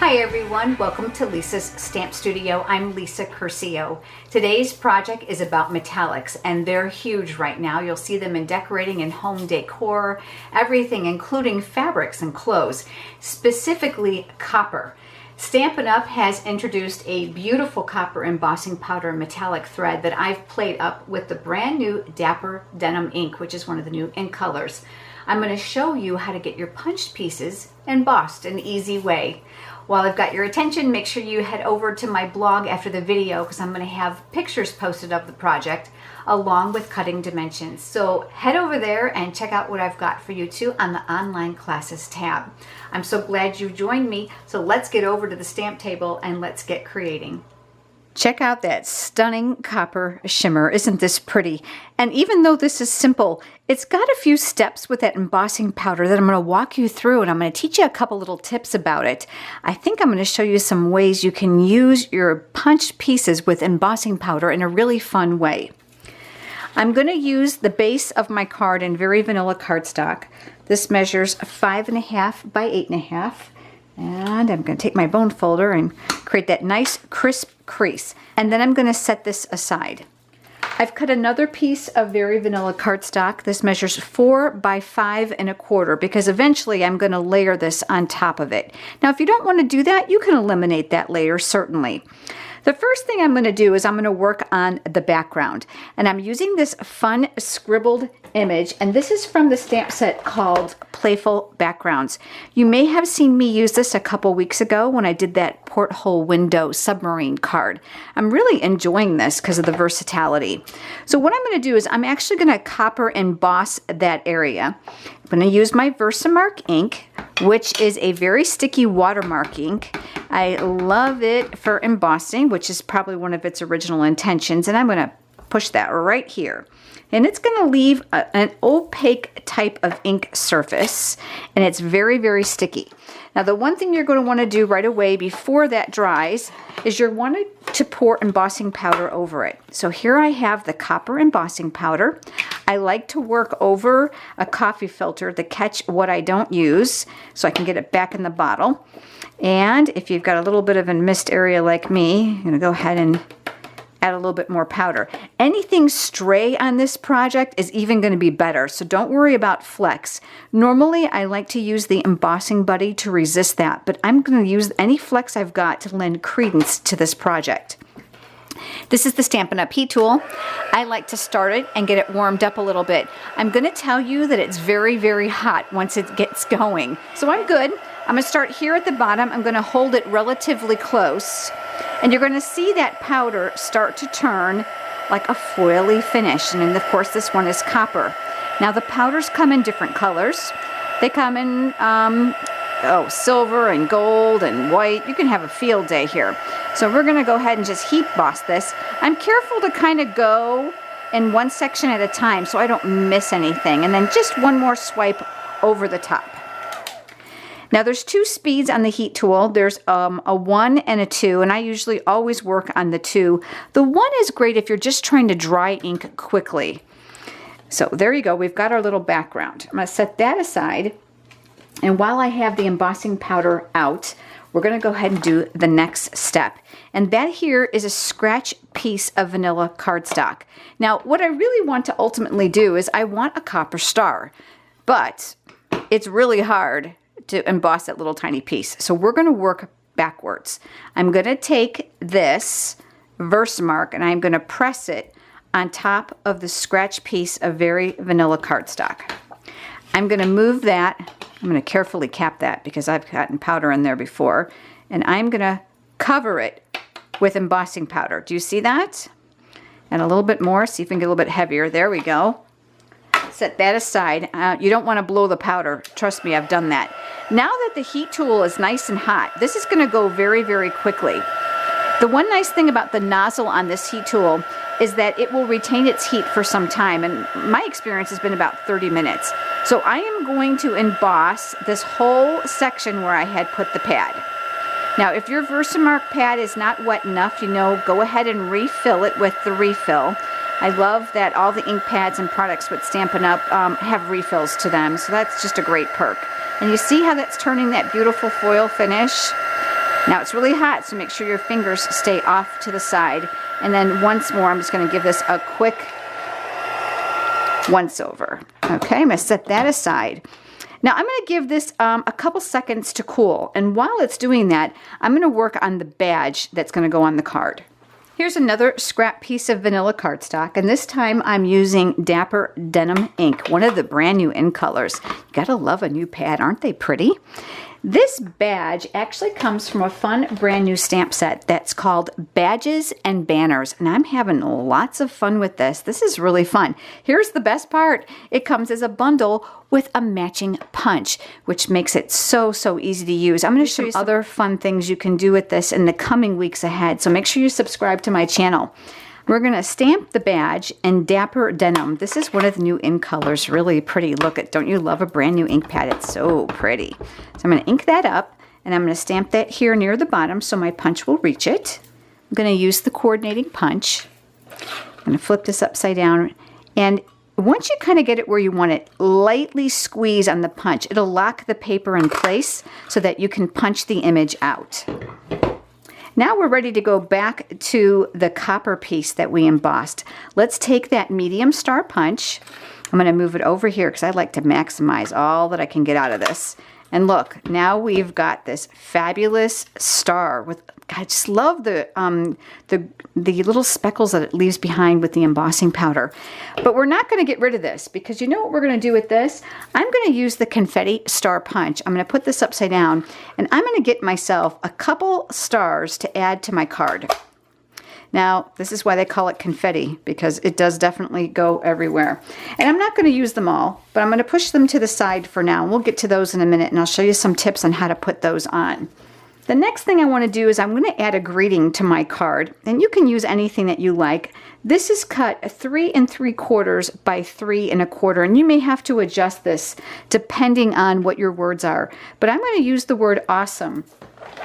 Hi everyone, welcome to Lisa's Stamp Studio. I'm Lisa Curcio. Today's project is about metallics and they're huge right now. You'll see them in decorating and home decor, everything including fabrics and clothes, specifically copper. Stampin' Up! Has introduced a beautiful copper embossing powder and metallic thread that I've played up with the brand new Dapper Denim ink, which is one of the new ink colors. I'm going to show you how to get your punched pieces embossed an easy way. While I've got your attention, make sure you head over to my blog after the video because I'm going to have pictures posted of the project along with cutting dimensions. So head over there and check out what I've got for you too on the online classes tab. I'm so glad you joined me. So let's get over to the stamp table and let's get creating. Check out that stunning copper shimmer. Isn't this pretty? And even though this is simple, it's got a few steps with that embossing powder that I'm going to walk you through, and I'm going to teach you a couple little tips about it. I think I'm going to show you some ways you can use your punched pieces with embossing powder in a really fun way. I'm going to use the base of my card in Very Vanilla cardstock. This measures 5.5 by 8.5. And I'm going to take my bone folder and create that nice crisp crease. And then I'm going to set this aside. I've cut another piece of Very Vanilla cardstock. This measures 4 by 5.25 because eventually I'm going to layer this on top of it. Now if you don't want to do that, you can eliminate that layer certainly. The first thing I'm going to do is I'm going to work on the background. And I'm using this fun scribbled image, and this is from the stamp set called Playful Backgrounds. You may have seen me use this a couple weeks ago when I did that porthole window submarine card. I'm really enjoying this because of the versatility. So what I'm going to do is I'm actually going to copper emboss that area. I'm going to use my Versamark ink, which is a very sticky watermark ink. I love it for embossing, which is probably one of its original intentions, and I'm going to push that right here. And it's going to leave an opaque type of ink surface, and it's very, very sticky. Now, the one thing you're going to want to do right away before that dries is you're wanting to pour embossing powder over it. So here I have the copper embossing powder. I like to work over a coffee filter to catch what I don't use so I can get it back in the bottle. And if you've got a little bit of a mist area like me, I'm going to go ahead and add a little bit more powder. Anything stray on this project is even going to be better, so don't worry about flecks. Normally, I like to use the embossing buddy to resist that, but I'm going to use any flecks I've got to lend credence to this project. This is the Stampin' Up! Heat tool. I like to start it and get it warmed up a little bit. I'm going to tell you that it's very, very hot once it gets going, so I'm good. I'm going to start here at the bottom. I'm going to hold it relatively close. And you're going to see that powder start to turn like a foily finish. And of course, this one is copper. Now, the powders come in different colors. They come in silver and gold and white. You can have a field day here. So we're going to go ahead and just heat emboss this. I'm careful to kind of go in one section at a time so I don't miss anything. And then just one more swipe over the top. Now there's two speeds on the heat tool. There's a 1 and a 2, and I usually always work on the 2. The 1 is great if you're just trying to dry ink quickly. So there you go, we've got our little background. I'm going to set that aside, and while I have the embossing powder out, we're going to go ahead and do the next step. And that here is a scratch piece of vanilla cardstock. Now what I really want to ultimately do is I want a copper star, but it's really hard to emboss that little tiny piece. So we're going to work backwards. I'm going to take this Versamark and I'm going to press it on top of the scratch piece of Very Vanilla cardstock. I'm going to move that. I'm going to carefully cap that because I've gotten powder in there before. And I'm going to cover it with embossing powder. Do you see that? And a little bit more. See if we can get a little bit heavier. There we go. Set that aside. You don't want to blow the powder. Trust me, I've done that. Now that the heat tool is nice and hot, this is going to go very, very quickly. The one nice thing about the nozzle on this heat tool is that it will retain its heat for some time, and my experience has been about 30 minutes. So I am going to emboss this whole section where I had put the pad. Now, if your Versamark pad is not wet enough, go ahead and refill it with the refill. I love that all the ink pads and products with Stampin' Up! Have refills to them, so that's just a great perk. And you see how that's turning that beautiful foil finish? Now it's really hot, so make sure your fingers stay off to the side. And then once more, I'm just going to give this a quick once over. Okay, I'm going to set that aside. Now I'm going to give this a couple seconds to cool. And while it's doing that, I'm going to work on the badge that's going to go on the card. Here's another scrap piece of vanilla cardstock, and this time I'm using Dapper Denim ink, one of the brand new in colors. You gotta love a new pad, aren't they pretty? This badge actually comes from a fun brand new stamp set that's called Badges and Banners, and I'm having lots of fun with this. This is really fun. Here's the best part. It comes as a bundle with a matching punch, which makes it so easy to use. I'm going to show you some other fun things you can do with this in the coming weeks ahead, so make sure you subscribe to my channel. We're going to stamp the badge in Dapper Denim. This is one of the new in colors, really pretty. Look at, don't you love a brand new ink pad? It's so pretty. So I'm going to ink that up, and I'm going to stamp that here near the bottom so my punch will reach it. I'm going to use the coordinating punch. I'm going to flip this upside down, and once you kind of get it where you want it, lightly squeeze on the punch. It'll lock the paper in place so that you can punch the image out. Now we're ready to go back to the copper piece that we embossed. Let's take that medium star punch. I'm going to move it over here because I like to maximize all that I can get out of this. And look, now we've got this fabulous star with, I just love the little speckles that it leaves behind with the embossing powder. But we're not going to get rid of this because you know what we're going to do with this? I'm going to use the confetti star punch. I'm going to put this upside down, and I'm going to get myself a couple stars to add to my card. Now, this is why they call it confetti, because it does definitely go everywhere. And I'm not going to use them all, but I'm going to push them to the side for now. And we'll get to those in a minute, and I'll show you some tips on how to put those on. The next thing I want to do is I'm going to add a greeting to my card, and you can use anything that you like. This is cut 3 3/4 by 3 1/4, and you may have to adjust this depending on what your words are. But I'm going to use the word awesome.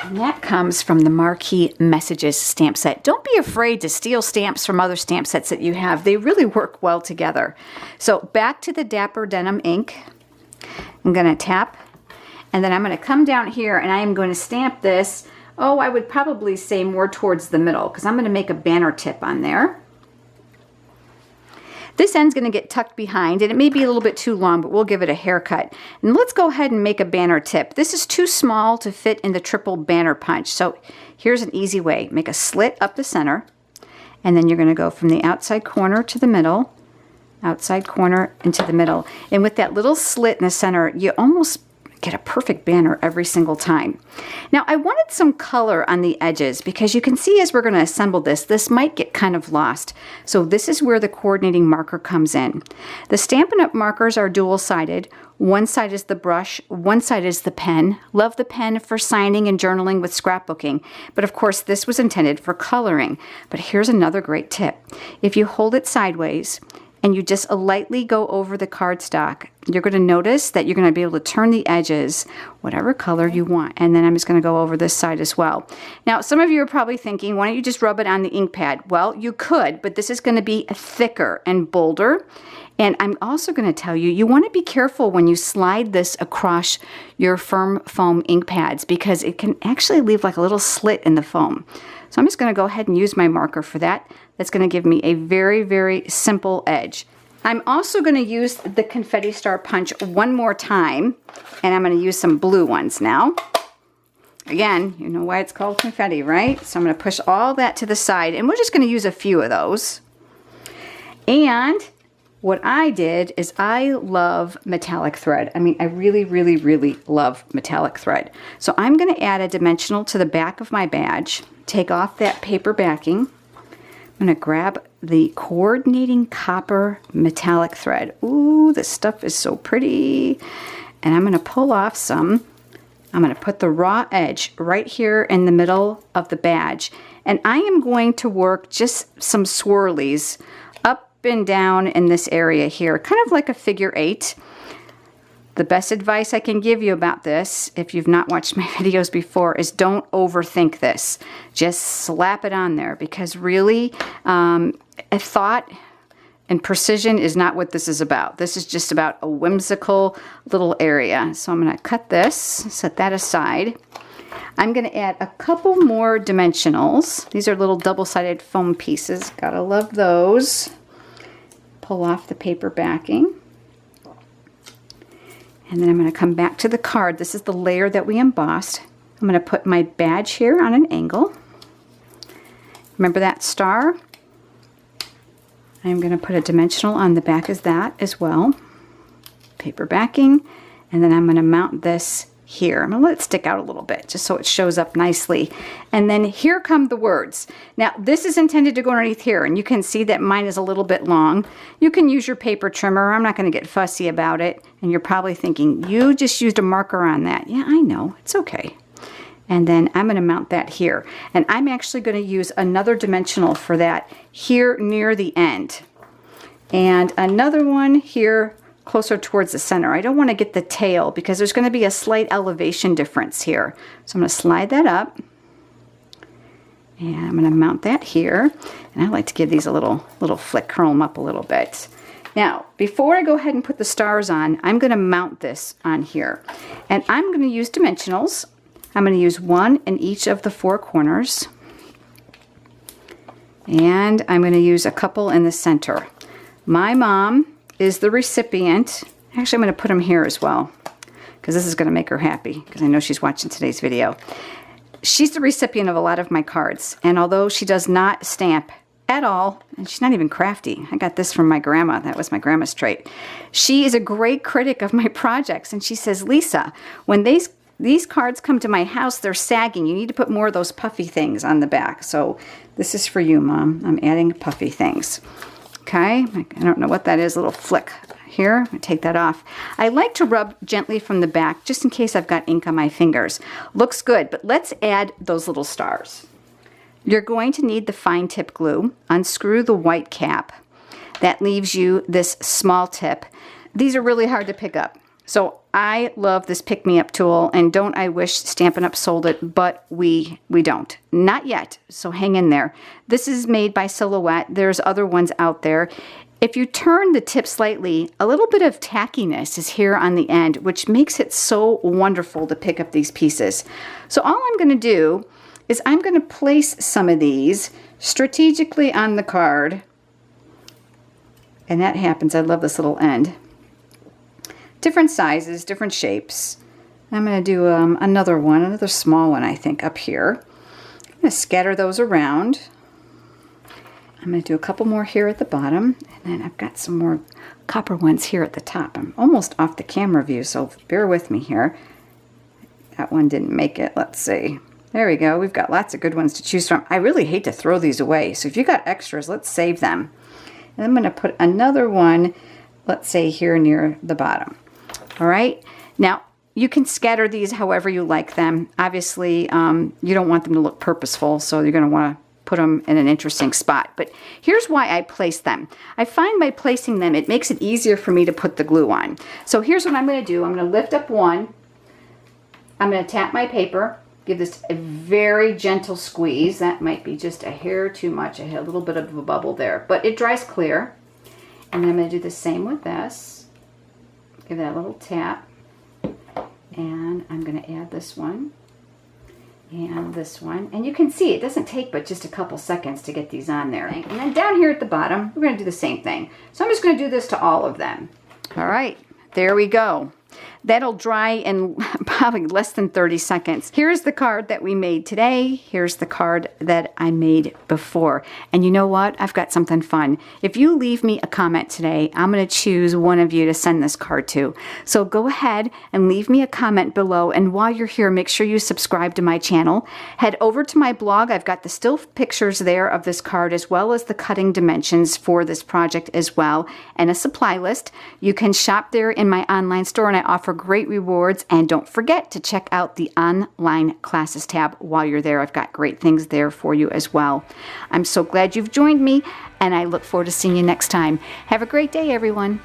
And that comes from the Marquee Messages stamp set. Don't be afraid to steal stamps from other stamp sets that you have. They really work well together. So back to the Dapper Denim ink. I'm going to tap, and then I'm going to come down here, and I am going to stamp this, oh, I would probably say more towards the middle, because I'm going to make a banner tip on there. This end's going to get tucked behind, and it may be a little bit too long, but we'll give it a haircut. And let's go ahead and make a banner tip. This is too small to fit in the triple banner punch. So here's an easy way. Make a slit up the center, and then you're going to go from the outside corner to the middle, outside corner into the middle. And with that little slit in the center, you almost get a perfect banner every single time. Now I wanted some color on the edges because you can see as we're going to assemble this might get kind of lost. So this is where the coordinating marker comes in. The Stampin' Up! Markers are dual-sided. One side is the brush, one side is the pen. Love the pen for signing and journaling with scrapbooking, but of course this was intended for coloring. But here's another great tip. If you hold it sideways, and you just lightly go over the cardstock, you're going to notice that you're going to be able to turn the edges whatever color you want. And then I'm just going to go over this side as well. Now, some of you are probably thinking, why don't you just rub it on the ink pad? Well, you could, but this is going to be thicker and bolder. And I'm also going to tell you, you want to be careful when you slide this across your firm foam ink pads because it can actually leave like a little slit in the foam. So I'm just going to go ahead and use my marker for that. That's going to give me a very simple edge. I'm also going to use the confetti star punch one more time, and I'm going to use some blue ones now. Again, you know why it's called confetti, right? So I'm going to push all that to the side, and we're just going to use a few of those. And what I did is I love metallic thread. I mean, I really love metallic thread. So I'm going to add a dimensional to the back of my badge, take off that paper backing. I'm going to grab the coordinating copper metallic thread. Ooh, this stuff is so pretty. And I'm going to pull off some. I'm going to put the raw edge right here in the middle of the badge. And I am going to work just some swirlies up and down in this area here, kind of like a figure 8. The best advice I can give you about this, if you've not watched my videos before, is don't overthink this. Just slap it on there because really, a thought and precision is not what this is about. This is just about a whimsical little area. So I'm going to cut this, set that aside. I'm going to add a couple more dimensionals. These are little double-sided foam pieces. Gotta love those. Pull off the paper backing. And then I'm going to come back to the card. This is the layer that we embossed. I'm going to put my badge here on an angle. Remember that star? I'm going to put a dimensional on the back as that as well. Paper backing. And then I'm going to mount this here. I'm going to let it stick out a little bit just so it shows up nicely. And then here come the words. Now this is intended to go underneath here, and you can see that mine is a little bit long. You can use your paper trimmer. I'm not going to get fussy about it. And you're probably thinking, you just used a marker on that. Yeah, I know. It's okay. And then I'm going to mount that here. And I'm actually going to use another dimensional for that here near the end. And another one here closer towards the center. I don't want to get the tail because there's going to be a slight elevation difference here. So I'm going to slide that up. And I'm going to mount that here. And I like to give these a little flick, curl them up a little bit. Now, before I go ahead and put the stars on, I'm going to mount this on here. And I'm going to use dimensionals. I'm going to use one in each of the four corners. And I'm going to use a couple in the center. My mom is the recipient. Actually, I'm going to put them here as well because this is going to make her happy because I know she's watching today's video. She's the recipient of a lot of my cards, and although she does not stamp at all, and she's not even crafty. I got this from my grandma. That was my grandma's trait. She is a great critic of my projects, and she says, Lisa, when these cards come to my house, they're sagging. You need to put more of those puffy things on the back. So this is for you, Mom. I'm adding puffy things. Okay, I don't know what that is, a little flick here. I'm going to take that off. I like to rub gently from the back just in case I've got ink on my fingers. Looks good, but let's add those little stars. You're going to need the fine tip glue. Unscrew the white cap. That leaves you this small tip. These are really hard to pick up. So I love this pick-me-up tool, and don't I wish Stampin' Up! Sold it, but we don't. Not yet, so hang in there. This is made by Silhouette. There's other ones out there. If you turn the tip slightly, a little bit of tackiness is here on the end, which makes it so wonderful to pick up these pieces. So all I'm going to do is I'm going to place some of these strategically on the card. And that happens. I love this little end. Different sizes, different shapes. I'm going to do another small one, I think, up here. I'm going to scatter those around. I'm going to do a couple more here at the bottom, and then I've got some more copper ones here at the top. I'm almost off the camera view, so bear with me here. That one didn't make it. Let's see. There we go. We've got lots of good ones to choose from. I really hate to throw these away, so if you got extras, let's save them. And I'm going to put another one, let's say here near the bottom. All right, now you can scatter these however you like them. Obviously, you don't want them to look purposeful, so you're going to want to put them in an interesting spot. But here's why I place them. I find by placing them, it makes it easier for me to put the glue on. So here's what I'm going to do. I'm going to lift up one. I'm going to tap my paper, give this a very gentle squeeze. That might be just a hair too much. I had a little bit of a bubble there, but it dries clear. And I'm going to do the same with this. Give that a little tap, and I'm going to add this one and this one, and you can see it doesn't take but just a couple seconds to get these on there. And then down here at the bottom, we're going to do the same thing. So I'm just going to do this to all of them. All right, there we go. That'll dry in probably less than 30 seconds. Here's the card that we made today. Here's the card that I made before. And you know what? I've got something fun. If you leave me a comment today, I'm going to choose one of you to send this card to. So go ahead and leave me a comment below. And while you're here, make sure you subscribe to my channel. Head over to my blog. I've got the still pictures there of this card, as well as the cutting dimensions for this project as well, and a supply list. You can shop there in my online store, and I offer great rewards. And don't forget to check out the online classes tab while you're there. I've got great things there for you as well. I'm so glad you've joined me, and I look forward to seeing you next time. Have a great day, everyone.